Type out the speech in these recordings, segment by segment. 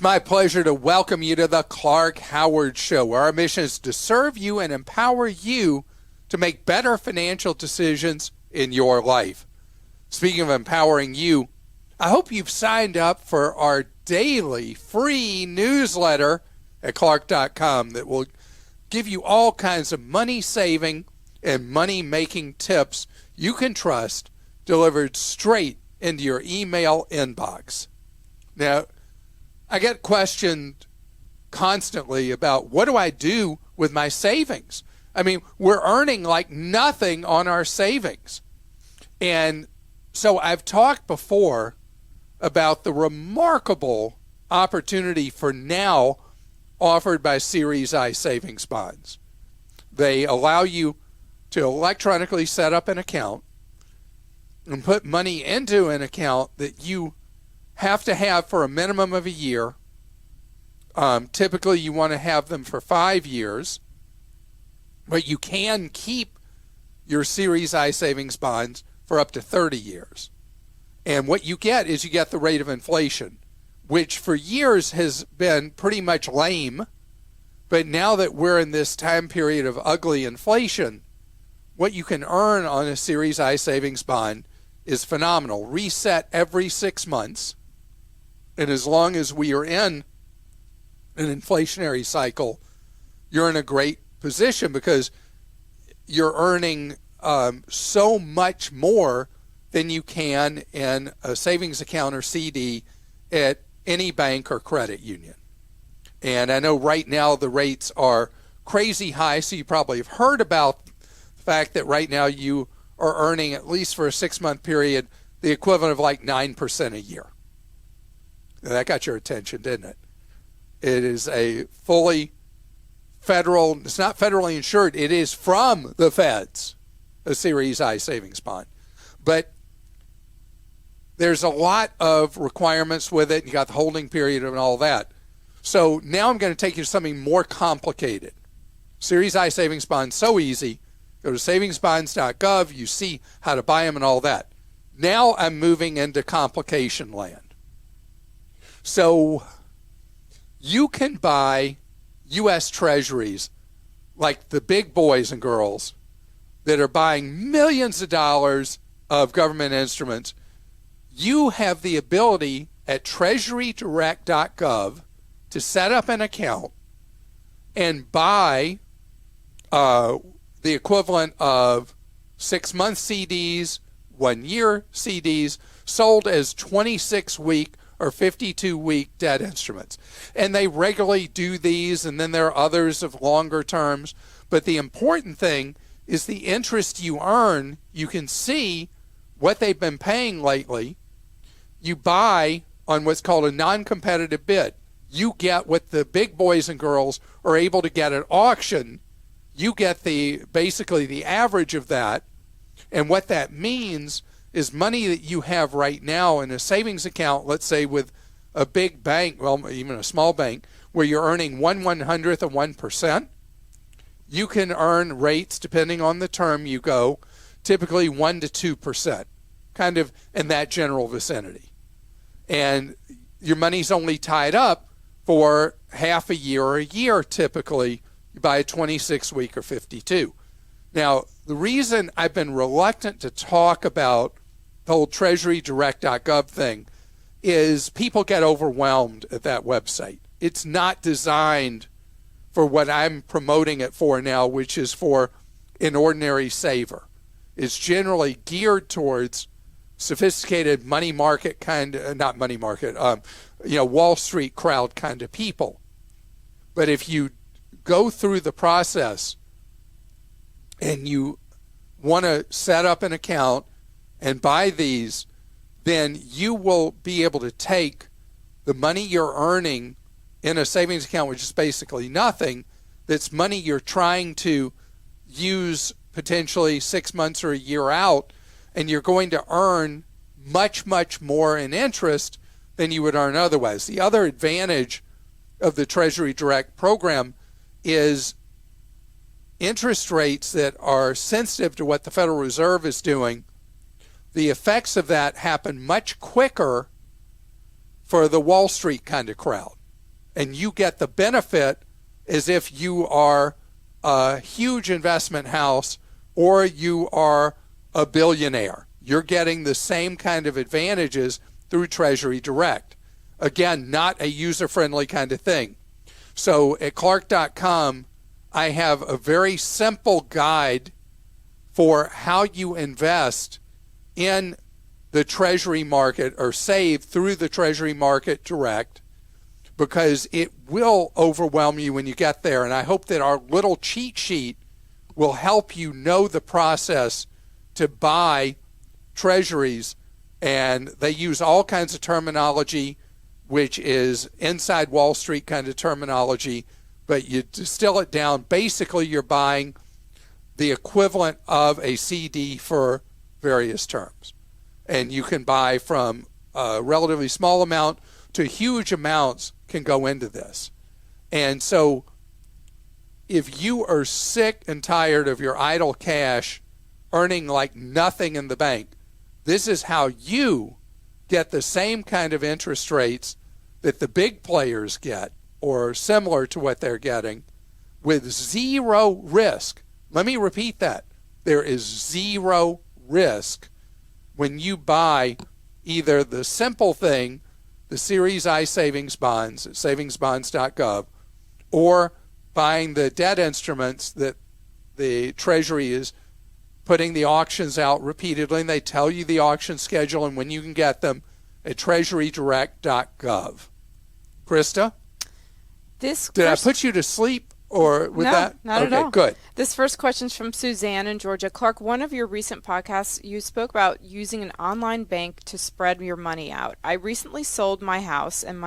It's my pleasure to welcome you to the Clark Howard Show, where our mission is to serve you and empower you to make better financial decisions in your life. Speaking of empowering you, I hope you've signed up for our daily free newsletter at Clark.com that will give you all kinds of money-saving and money-making tips you can trust delivered straight into your email inbox. Now, I get questioned constantly about what do I do with my savings? I mean, we're earning like nothing on our savings. And so I've talked before about the remarkable opportunity for now offered by Series I savings bonds. They allow you to electronically set up an account and put money into an account that you have to have for a minimum of a year. Typically, you want to have them for 5 years, but you can keep your Series I savings bonds for up to 30 years. And what you get is you get the rate of inflation, which for years has been pretty much lame. But now that we're in this time period of ugly inflation, what you can earn on a Series I savings bond is phenomenal. Reset every 6 months. And as long as we are in an inflationary cycle, you're in a great position because you're earning so much more than you can in a savings account or CD at any bank or credit union. And I know right now the rates are crazy high, so you probably have heard about the fact that right now you are earning, at least for a 6-month period, the equivalent of like 9% a year. Now, that got your attention, didn't it? It is a fully federal, it's not federally insured, it is from the feds, a Series I savings bond. But there's a lot of requirements with it. You got the holding period and all that. So now I'm going to take you to something more complicated. Series I savings bonds, so easy. Go to savingsbonds.gov. You see how to buy them and all that. Now I'm moving into complication land. So you can buy U.S. Treasuries like the big boys and girls that are buying millions of dollars of government instruments. You have the ability at treasurydirect.gov to set up an account and buy the equivalent of 6-month CDs, 1-year CDs, sold as 26-week or 52-week debt instruments. And they regularly do these, and then there are others of longer terms. But the important thing is the interest you earn. You can see what they've been paying lately. You buy on what's called a non-competitive bid. You get what the big boys and girls are able to get at auction. You get basically the average of that. And what that means is money that you have right now in a savings account, let's say with a big bank, well, even a small bank, where you're earning 1/100th of 1%, you can earn rates, depending on the term you go, typically 1 to 2%, kind of in that general vicinity. And your money's only tied up for half a year or a year, typically. You buy a 26-week or 52. Now, the reason I've been reluctant to talk about the whole treasurydirect.gov thing is people get overwhelmed at that website. It's not designed for what I'm promoting it for now, which is for an ordinary saver. It's generally geared towards sophisticated money market kind of, not money market, Wall Street crowd kind of people. But if you go through the process and you want to set up an account and buy these, then you will be able to take the money you're earning in a savings account, which is basically nothing, that's money you're trying to use potentially 6 months or a year out, and you're going to earn much, much more in interest than you would earn otherwise. The other advantage of the Treasury Direct program is interest rates that are sensitive to what the Federal Reserve is doing. The effects of that happen much quicker for the Wall Street kind of crowd. and you get the benefit as if you are a huge investment house or you are a billionaire. You're getting the same kind of advantages through Treasury Direct. Again, not a user-friendly kind of thing. So at Clark.com, I have a very simple guide for how you invest in the Treasury market or save through the Treasury market direct, because it will overwhelm you when you get there. And I hope that our little cheat sheet will help you know the process to buy treasuries. And they use all kinds of terminology, which is inside Wall Street kind of terminology, but you distill it down. Basically, you're buying the equivalent of a CD for various terms. And you can buy from a relatively small amount to huge amounts can go into this. And so if you are sick and tired of your idle cash earning like nothing in the bank, this is how you get the same kind of interest rates that the big players get, or similar to what they're getting, with zero risk. Let me repeat that. There is zero risk when you buy either the simple thing, the Series I savings bonds at savingsbonds.gov, or buying the debt instruments that the Treasury is putting the auctions out repeatedly, and they tell you the auction schedule and when you can get them at treasurydirect.gov. Christa? Did I put you to sleep or with that? No, not at all. Good. This first question is from Suzanne in Georgia. Clark, one of your recent podcasts, you spoke about using an online bank to spread your money out. I recently sold my house and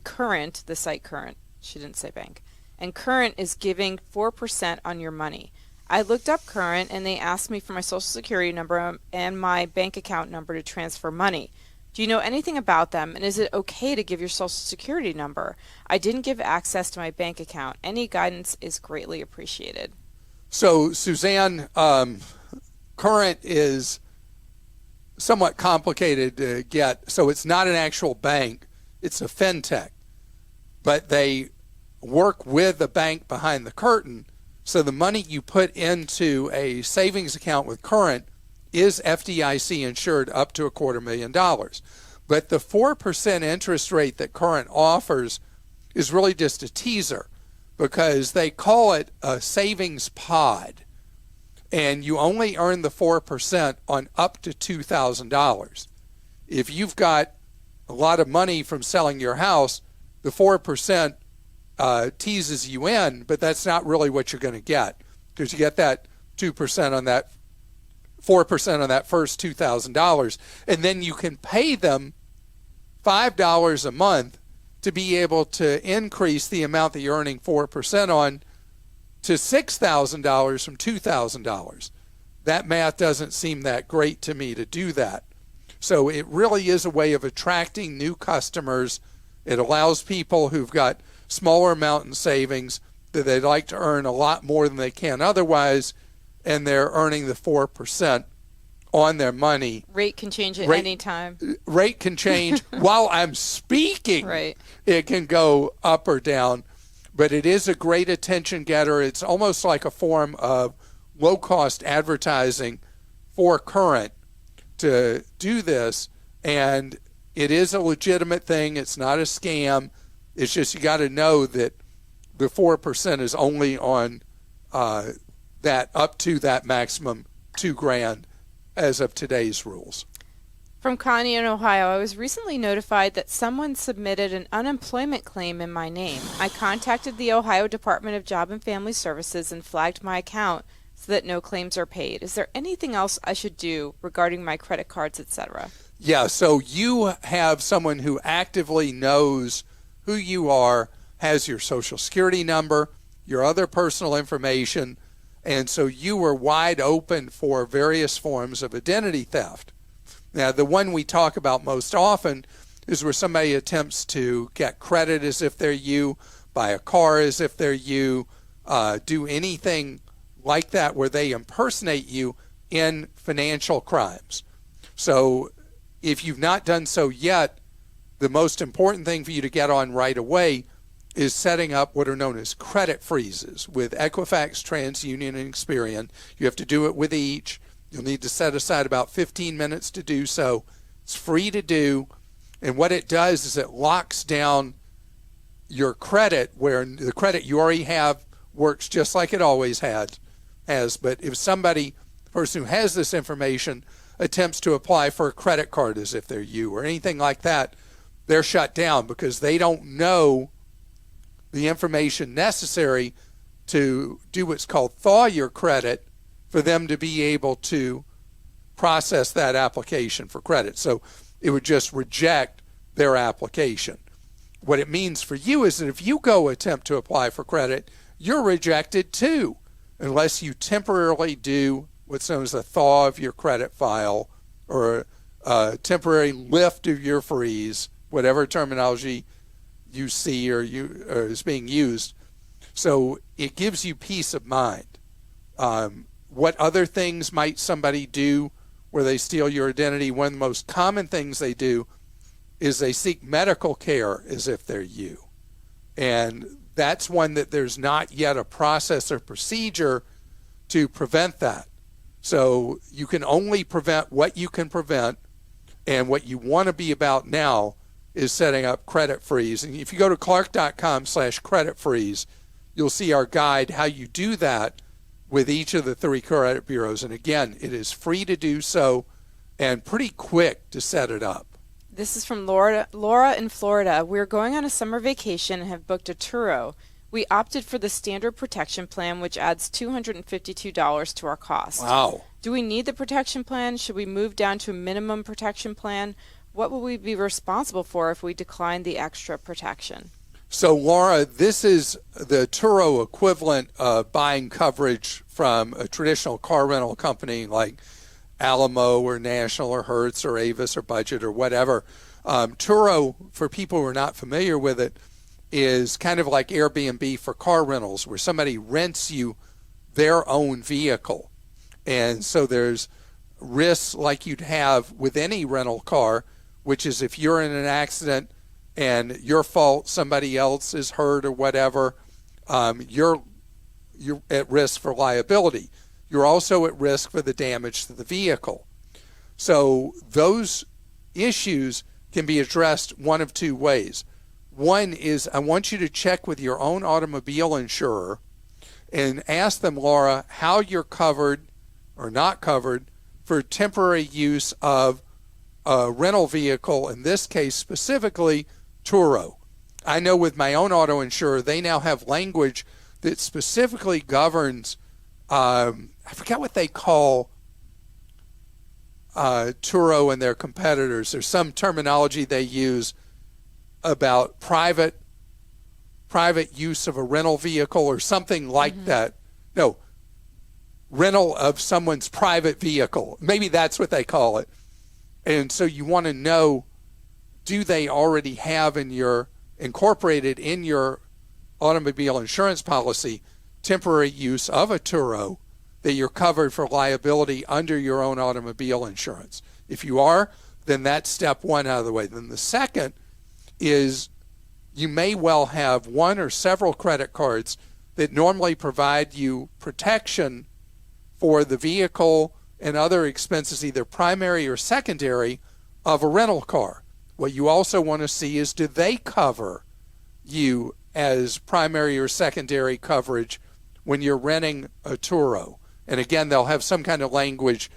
Current, the site Current, she didn't say bank, and Current is giving 4% on your money. I looked up Current and they asked me for my social security number and my bank account number to transfer money. Do you know anything about them, and is it okay to give your social security number? I didn't give access to my bank account. Any guidance is greatly appreciated. So, Suzanne, Current is somewhat complicated to get. So it's not an actual bank. It's a fintech. But they work with the bank behind the curtain. So the money you put into a savings account with Current is FDIC insured up to $250,000. But the 4% interest rate that Current offers is really just a teaser, because they call it a savings pod, and you only earn the 4% on up to $2,000. If you've got a lot of money from selling your house, the 4% teases you in, but that's not really what you're going to get, because you get that 2% on that 4% on that first $2,000, and then you can pay them $5 a month to be able to increase the amount that you're earning 4% on to $6,000 from $2,000. That math doesn't seem that great to me to do that. So it really is a way of attracting new customers. It allows people who've got smaller amount in savings that they'd like to earn a lot more than they can otherwise, and they're earning the 4% on their money. Rate can change at any time. Rate can change while I'm speaking. Right. It can go up or down, but it is a great attention getter. It's almost like a form of low-cost advertising for Current to do this, and it is a legitimate thing. It's not a scam. It's just you got to know that the 4% is only on that up to that maximum $2,000 as of today's rules. From Connie in Ohio, I was recently notified that someone submitted an unemployment claim in my name. I contacted the Ohio Department of Job and Family Services and flagged my account so that no claims are paid. Is there anything else I should do regarding my credit cards, etc.? Yeah, so you have someone who actively knows who you are, has your social security number, your other personal information, and so you were wide open for various forms of identity theft. Now, the one we talk about most often is where somebody attempts to get credit as if they're you, buy a car as if they're you, do anything like that where they impersonate you in financial crimes. So if you've not done so yet, the most important thing for you to get on right away is setting up what are known as credit freezes with Equifax, TransUnion, and Experian. You have to do it with each. You'll need to set aside about 15 minutes to do so. It's free to do. And what it does is it locks down your credit, where the credit you already have works just like it always has. But if somebody, the person who has this information, attempts to apply for a credit card as if they're you or anything like that, they're shut down because they don't know the information necessary to do what's called thaw your credit for them to be able to process that application for credit. So it would just reject their application. What it means for you is that if you go attempt to apply for credit, you're rejected too, unless you temporarily do what's known as a thaw of your credit file or a temporary lift of your freeze, whatever terminology you see or is being used. So it gives you peace of mind. What other things might somebody do where they steal your identity? One of the most common things they do is they seek medical care as if they're you. And that's one that there's not yet a process or procedure to prevent that. So you can only prevent what you can prevent, and what you want to be about now is setting up credit freeze. And if you go to clark.com/credit freeze, you'll see our guide how you do that with each of the 3 credit bureaus. And again, it is free to do so and pretty quick to set it up. This is from Laura in Florida. We're going on a summer vacation and have booked a Turo. We opted for the standard protection plan, which adds $252 to our cost. Wow. Do we need the protection plan? Should we move down to a minimum protection plan? What will we be responsible for if we decline the extra protection? So, Laura, this is the Turo equivalent of buying coverage from a traditional car rental company like Alamo or National or Hertz or Avis or Budget or whatever. Turo, for people who are not familiar with it, is kind of like Airbnb for car rentals, where somebody rents you their own vehicle. And so there's risks like you'd have with any rental car, which is if you're in an accident and your fault, somebody else is hurt or whatever, you're at risk for liability. You're also at risk for the damage to the vehicle. So those issues can be addressed one of 2 ways. One is I want you to check with your own automobile insurer and ask them, Laura, how you're covered or not covered for temporary use of a rental vehicle, in this case specifically Turo. I know with my own auto insurer, they now have language that specifically governs, I forget what they call Turo and their competitors. There's some terminology they use about private use of a rental vehicle or something like that. No, rental of someone's private vehicle. Maybe that's what they call it. And so you want to know, do they already have incorporated in your automobile insurance policy temporary use of a Turo that you're covered for liability under your own automobile insurance? If you are, then that's step 1 out of the way. Then the second is you may well have one or several credit cards that normally provide you protection for the vehicle and other expenses, either primary or secondary, of a rental car. What you also want to see is, do they cover you as primary or secondary coverage when you're renting a Turo? And again, they'll have some kind of language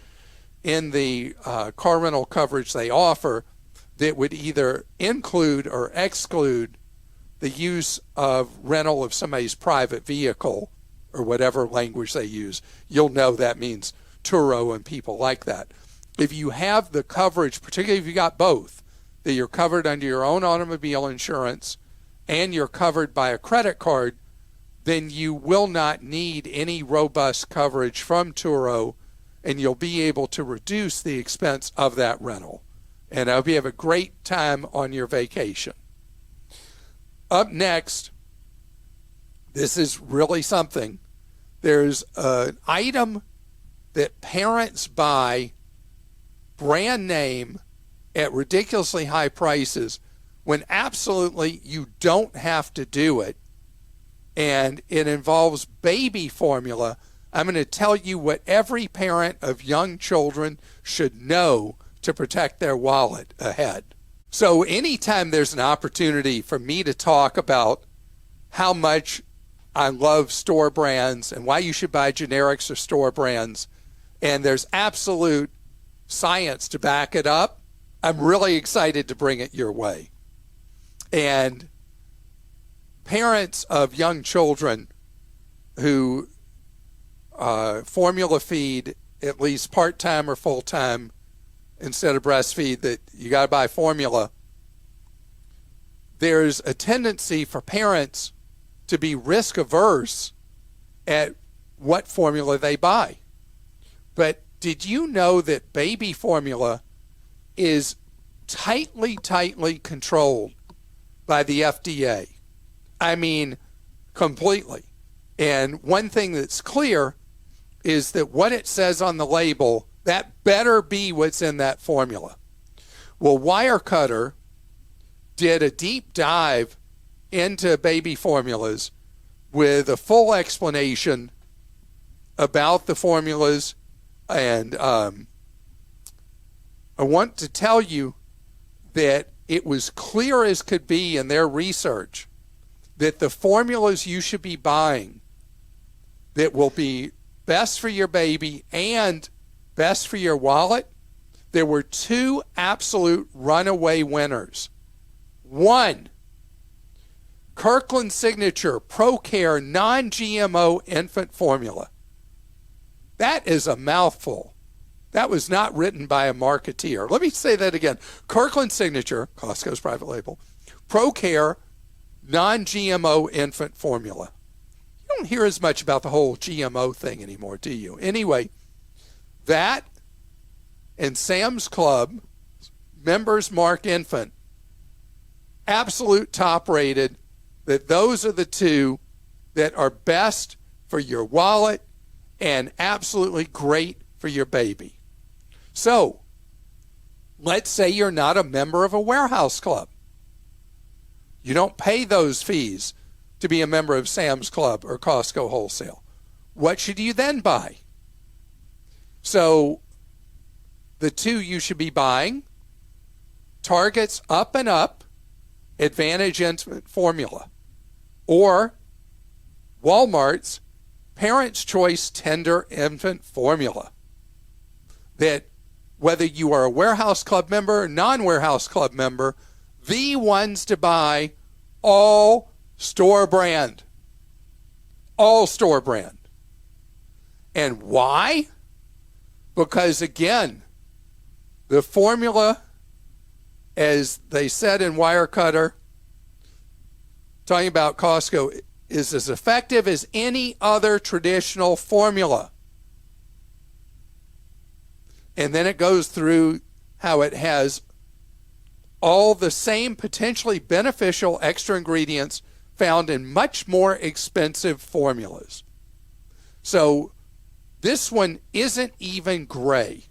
in the car rental coverage they offer that would either include or exclude the use of rental of somebody's private vehicle or whatever language they use. You'll know that means Turo and people like that. If you have the coverage, particularly if you got both, that you're covered under your own automobile insurance and you're covered by a credit card, then you will not need any robust coverage from Turo, and you'll be able to reduce the expense of that rental. And I hope you have a great time on your vacation. Up next, this is really something. There's an item that parents buy brand name at ridiculously high prices when absolutely you don't have to do it. And it involves baby formula. I'm going to tell you what every parent of young children should know to protect their wallet ahead. So anytime there's an opportunity for me to talk about how much I love store brands and why you should buy generics or store brands, and there's absolute science to back it up, I'm really excited to bring it your way. And parents of young children who formula feed at least part-time or full-time instead of breastfeed, that you got to buy formula, there's a tendency for parents to be risk averse at what formula they buy. But did you know that baby formula is tightly controlled by the FDA? I mean, completely. And one thing that's clear is that what it says on the label, that better be what's in that formula. Well, Wirecutter did a deep dive into baby formulas with a full explanation about the formulas. And I want to tell you that it was clear as could be in their research that the formulas you should be buying that will be best for your baby and best for your wallet, there were two absolute runaway winners. One, Kirkland Signature ProCare non-GMO infant formula. That is a mouthful. That was not written by a marketeer. Let me say that again. Kirkland Signature, Costco's private label, ProCare non-GMO infant formula. You don't hear as much about the whole GMO thing anymore, do you? Anyway, that and Sam's Club Members Mark Infant, absolute top rated, that those are the two that are best for your wallet and absolutely great for your baby. So, let's say you're not a member of a warehouse club. You don't pay those fees to be a member of Sam's Club or Costco Wholesale. What should you then buy? So, the two you should be buying, Target's Up and Up Advantage Infant Formula, or Walmart's Parent's Choice Tender Infant Formula. That whether you are a warehouse club member or non-warehouse club member, the ones to buy, all store brand. All store brand. And why? Because again, the formula, as they said in Wirecutter, talking about Costco, is as effective as any other traditional formula. And then it goes through how it has all the same potentially beneficial extra ingredients found in much more expensive formulas. So this one isn't even gray.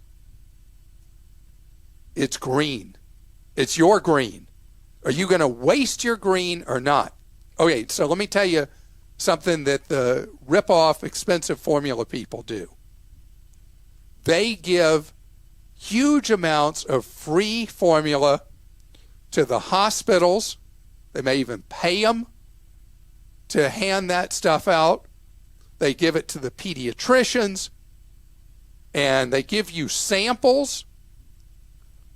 It's green. It's your green. Are you going to waste your green or not? Okay, so let me tell you something that the rip-off expensive formula people do. They give huge amounts of free formula to the hospitals. They may even pay them to hand that stuff out. They give it to the pediatricians, and they give you samples.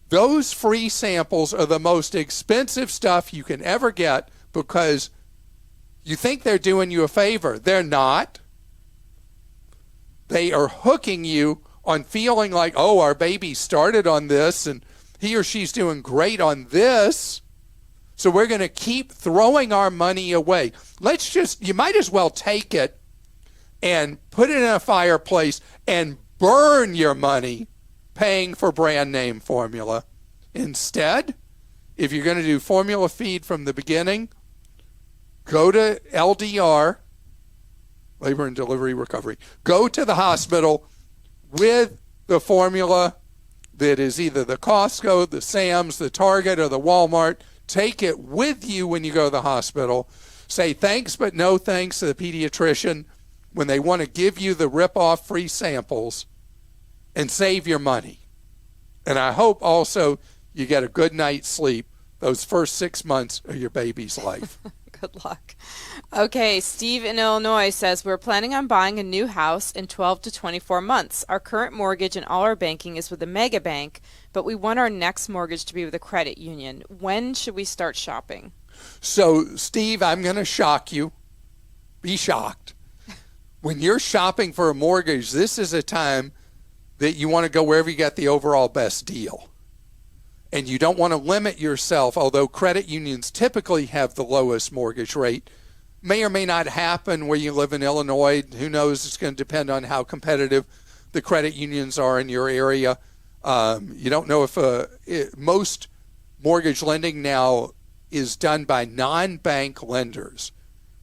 Those free samples are the most expensive stuff you can ever get because you think they're doing you a favor. They're not. They are hooking you on feeling like, oh, our baby started on this and he or she's doing great on this, so we're going to keep throwing our money away. You might as well take it and put it in a fireplace and burn your money paying for brand name formula. Instead, if you're going to do formula feed from the beginning, go to LDR, Labor and Delivery Recovery. Go to the hospital with the formula that is either the Costco, the Sam's, the Target, or the Walmart Take it with you when you go to the hospital. Say thanks but no thanks to the pediatrician when they want to give you the rip-off free samples, and save your money. And I hope also you get a good night's sleep those first 6 months of your baby's life. Good luck. Okay, Steve in Illinois says, we're planning on buying a new house in 12 to 24 months. Our current mortgage and all our banking is with a mega bank, but we want our next mortgage to be with a credit union. When should we start shopping? So, Steve, I'm going to shock you. Be shocked. When you're shopping for a mortgage, this is a time that you want to go wherever you get the overall best deal. And you don't want to limit yourself, although credit unions typically have the lowest mortgage rate. May or may not happen where you live in Illinois. Who knows? It's going to depend on how competitive the credit unions are in your area. You don't know if most mortgage lending now is done by non-bank lenders,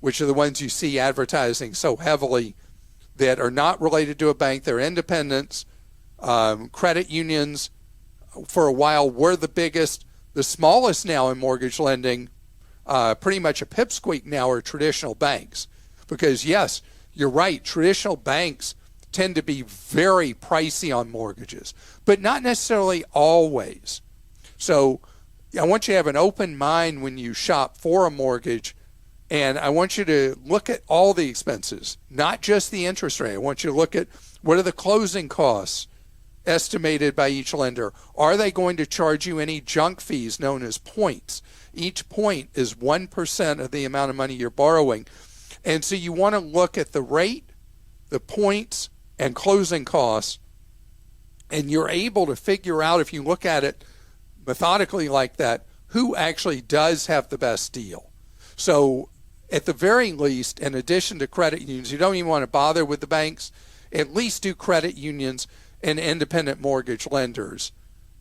which are the ones you see advertising so heavily, that are not related to a bank. They're independents. Credit unions, for a while, were the biggest. The smallest now in mortgage lending, pretty much a pipsqueak now, are traditional banks. Because, yes, you're right, traditional banks tend to be very pricey on mortgages, but not necessarily always. So I want you to have an open mind when you shop for a mortgage, and I want you to look at all the expenses, not just the interest rate. I want you to look at what are the closing costs estimated by each lender. Are they going to charge you any junk fees known as points? Each point is 1% of the amount of money you're borrowing. And so you want to look at the rate, the points, and closing costs, and you're able to figure out, if you look at it methodically like that, who actually does have the best deal. So at the very least, in addition to credit unions, you don't even want to bother with the banks. At least do credit unions and independent mortgage lenders.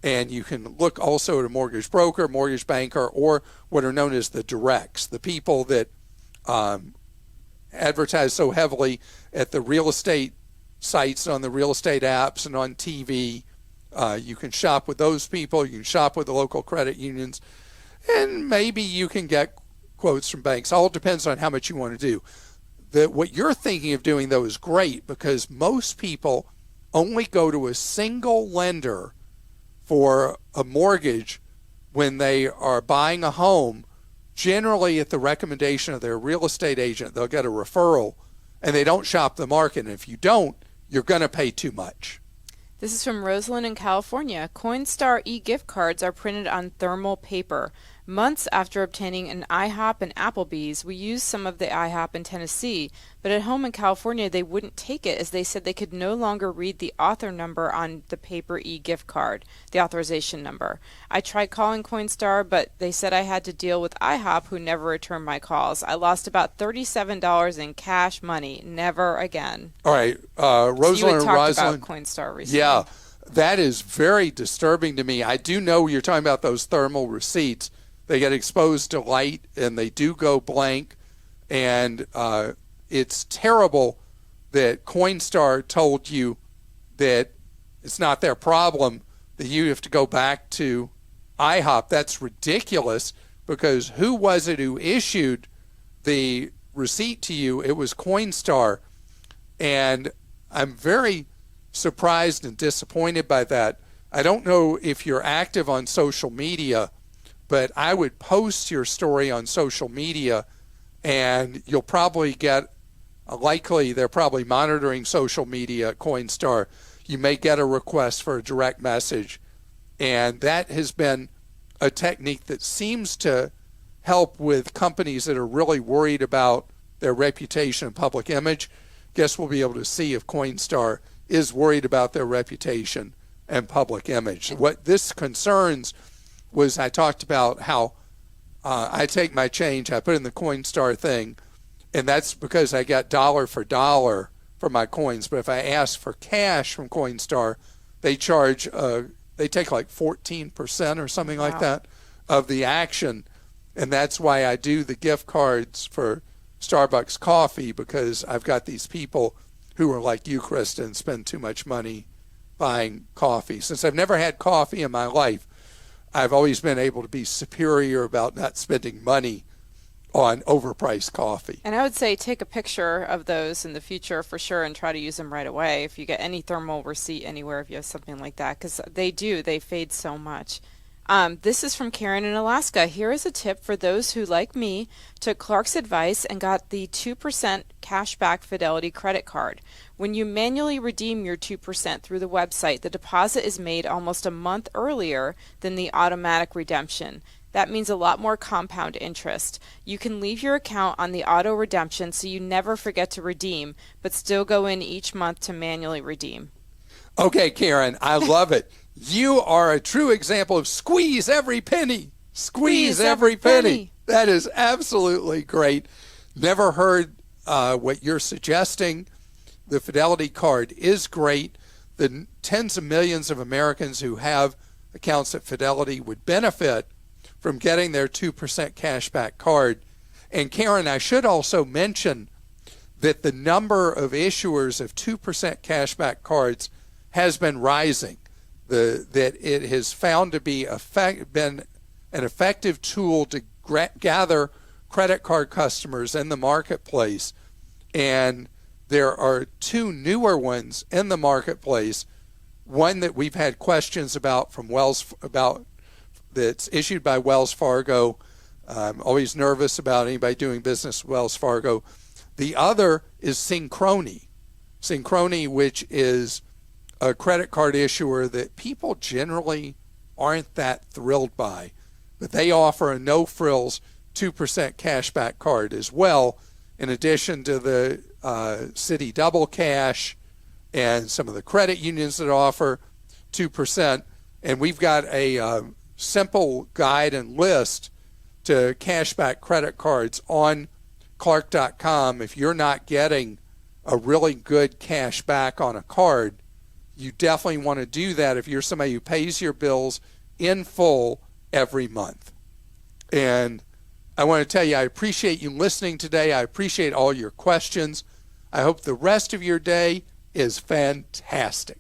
And you can look also at a mortgage broker, mortgage banker, or what are known as the directs, the people that advertise so heavily at the real estate sites, on the real estate apps, and on TV. You can shop with those people. You can shop with the local credit unions. And maybe you can get quotes from banks. All depends on how much you want to do. What you're thinking of doing, though, is great, because most people only go to a single lender for a mortgage when they are buying a home, generally at the recommendation of their real estate agent. They'll get a referral, and they don't shop the market. And if you don't, you're going to pay too much. This is from Rosalind in California. Coinstar e-gift cards are printed on thermal paper. Months after obtaining an IHOP and Applebee's, we used some of the IHOP in Tennessee, but at home in California they wouldn't take it, as they said they could no longer read the author number on the paper e-gift card, the authorization number. I tried calling Coinstar, but they said I had to deal with IHOP, who never returned my calls. I lost about $37 in cash money. Never again. All right, Rosalind. You had talked about Coinstar recently. Yeah, that is very disturbing to me. I do know you're talking about those thermal receipts. They get exposed to light, and they do go blank. And it's terrible that Coinstar told you that it's not their problem, that you have to go back to IHOP. That's ridiculous, because who was it who issued the receipt to you? It was Coinstar. And I'm very surprised and disappointed by that. I don't know if you're active on social media, but I would post your story on social media, and you'll probably get they're probably monitoring social media at Coinstar. You may get a request for a direct message, and that has been a technique that seems to help with companies that are really worried about their reputation and public image. Guess we'll be able to see if Coinstar is worried about their reputation and public image. What this concerns was, I talked about how I take my change, I put in the Coinstar thing, and that's because I got dollar for dollar for my coins. But if I ask for cash from Coinstar, they charge, they take like 14% or something like that of the action. And that's why I do the gift cards for Starbucks coffee, because I've got these people who are like you, Christa, and spend too much money buying coffee. Since I've never had coffee in my life, I've always been able to be superior about not spending money on overpriced coffee. And I would say take a picture of those in the future for sure and try to use them right away. If you get any thermal receipt anywhere, if you have something like that, because they fade so much. This is from Karen in Alaska. Here is a tip for those who, like me, took Clark's advice and got the 2% cashback Fidelity credit card. When you manually redeem your 2% through the website, the deposit is made almost a month earlier than the automatic redemption. That means a lot more compound interest. You can leave your account on the auto redemption so you never forget to redeem, but still go in each month to manually redeem. Okay, Karen, I love it. You are a true example of squeeze every penny. Squeeze every penny. That is absolutely great. Never heard what you're suggesting. The Fidelity card is great. The tens of millions of Americans who have accounts at Fidelity would benefit from getting their 2% cashback card. And Karen, I should also mention that the number of issuers of 2% cashback cards has been rising. That it has found to be been an effective tool to gather credit card customers in the marketplace. And there are two newer ones in the marketplace. One that we've had questions about from that's issued by Wells Fargo. I'm always nervous about anybody doing business with Wells Fargo. The other is Synchrony. Synchrony, which is a credit card issuer that people generally aren't that thrilled by, but they offer a no-frills 2% cashback card as well, in addition to the Citi Double Cash and some of the credit unions that offer 2%. And we've got a simple guide and list to cashback credit cards on Clark.com. If you're not getting a really good cash back on a card, you definitely want to do that if you're somebody who pays your bills in full every month. And I want to tell you, I appreciate you listening today. I appreciate all your questions. I hope the rest of your day is fantastic.